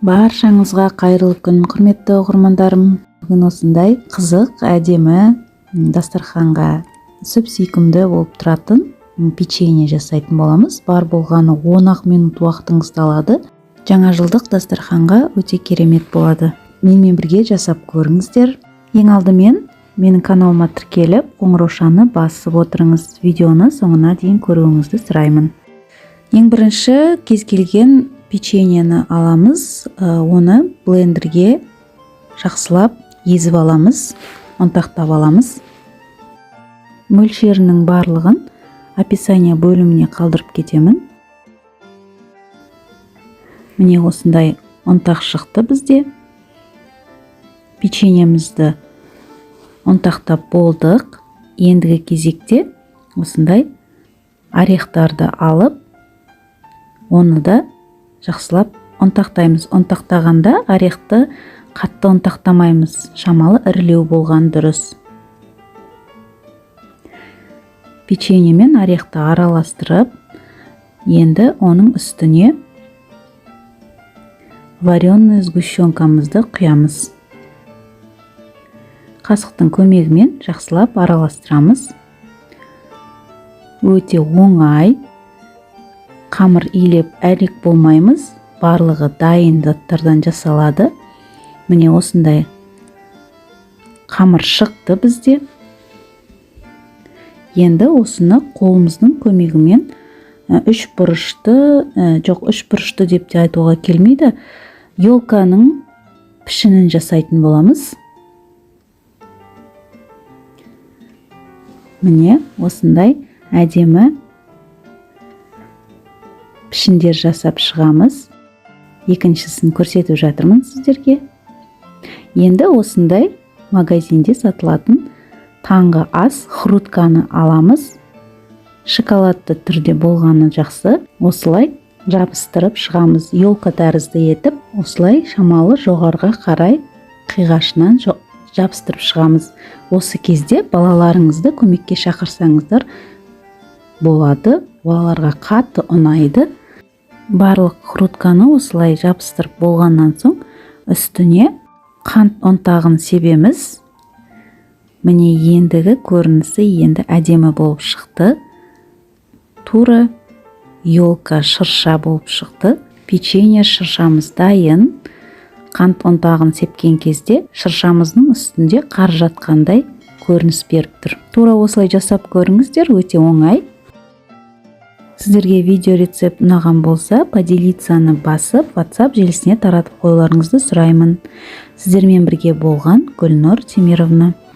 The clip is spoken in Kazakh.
Баршаңызға қайырлы күн, құрметті оқырмандарым. Бүгін осындай қызық, әдемі, дастарханға сүп-сүйкімді болып тұратын печенье жасайтын боламыз. Бар болғаны 10 минут уақытыңызды алады. Жаңа жылдық дастарханға өте керемет болады. Менімен бірге жасап көріңіздер. Ең алдымен менің каналыма тіркеліп, қоңыраушаны басып отырыңыз. Видеоны соңына дейін көруіңізді сұраймын. Ең бірінші кез келген печеньені аламыз, оны блендерге жақсылап езіп аламыз, ұнтақтап аламыз. Мөлшерінің барлығын описание бөліміне қалдырып кетемін. Міне осындай ұнтақ шықты бізде. Печеньемізді ұнтақтап болдық. Ендігі кезекте осындай орехтарды алып, оны да жақсылап ұнтақтаймыз. Ұнтақтағанда орехты қатты ұнтақтамаймыз, шамалы ірілеу болған дұрыс. Печенье мен орехты араластырып, енді оның үстіне вареный сгущенкамызды құямыз. Қасықтың көмегімен жақсылап араластырамыз. Өте оңай. Қамыр илеп әлек болмаймыз. Барлығы дайын заттардан жасалады. Міне осындай қамыр шықты бізде. Енді осыны қолымыздың көмегімен үш бұрышты деп те айтуға келмейді. Елканың пішінін жасайтын боламыз. Міне осындай әдемі пішіндер жасап шығамыз. Екіншісін көрсетіп жатырмын сіздерге. Енді осындай магазинде сатылатын таңғы ас хрутканы аламыз. Шоколадты түрде болғаны жақсы. Осылай жабыстырып шығамыз. Елка тәрізді етіп, осылай шамалы жоғарға қарай қиғашынан жабыстырып шығамыз. Осы кезде балаларыңызды көмекке шақырсаңыздар болады. Балаларға қатты ұнайды. Барлық хрутканы осылай жабыстырып болғаннан соң үстіне қант ұнтағын себеміз. Міне ендігі көрінісі енді әдемі болып шықты. Тура елка шырша болып шықты. Печенье шыршамыз дайын. Қант ұнтағын сепкен кезде шыршамыздың үстінде қар жатқандай көрініс беріп тұр. Тура осылай жасап көріңіздер, өте оңай. Сіздерге видео рецепт ұнаған болса, поделицаны басып, WhatsApp желісіне таратып қоюларыңызды сұраймын. Сіздермен бірге болған Гүлнұр Темировна.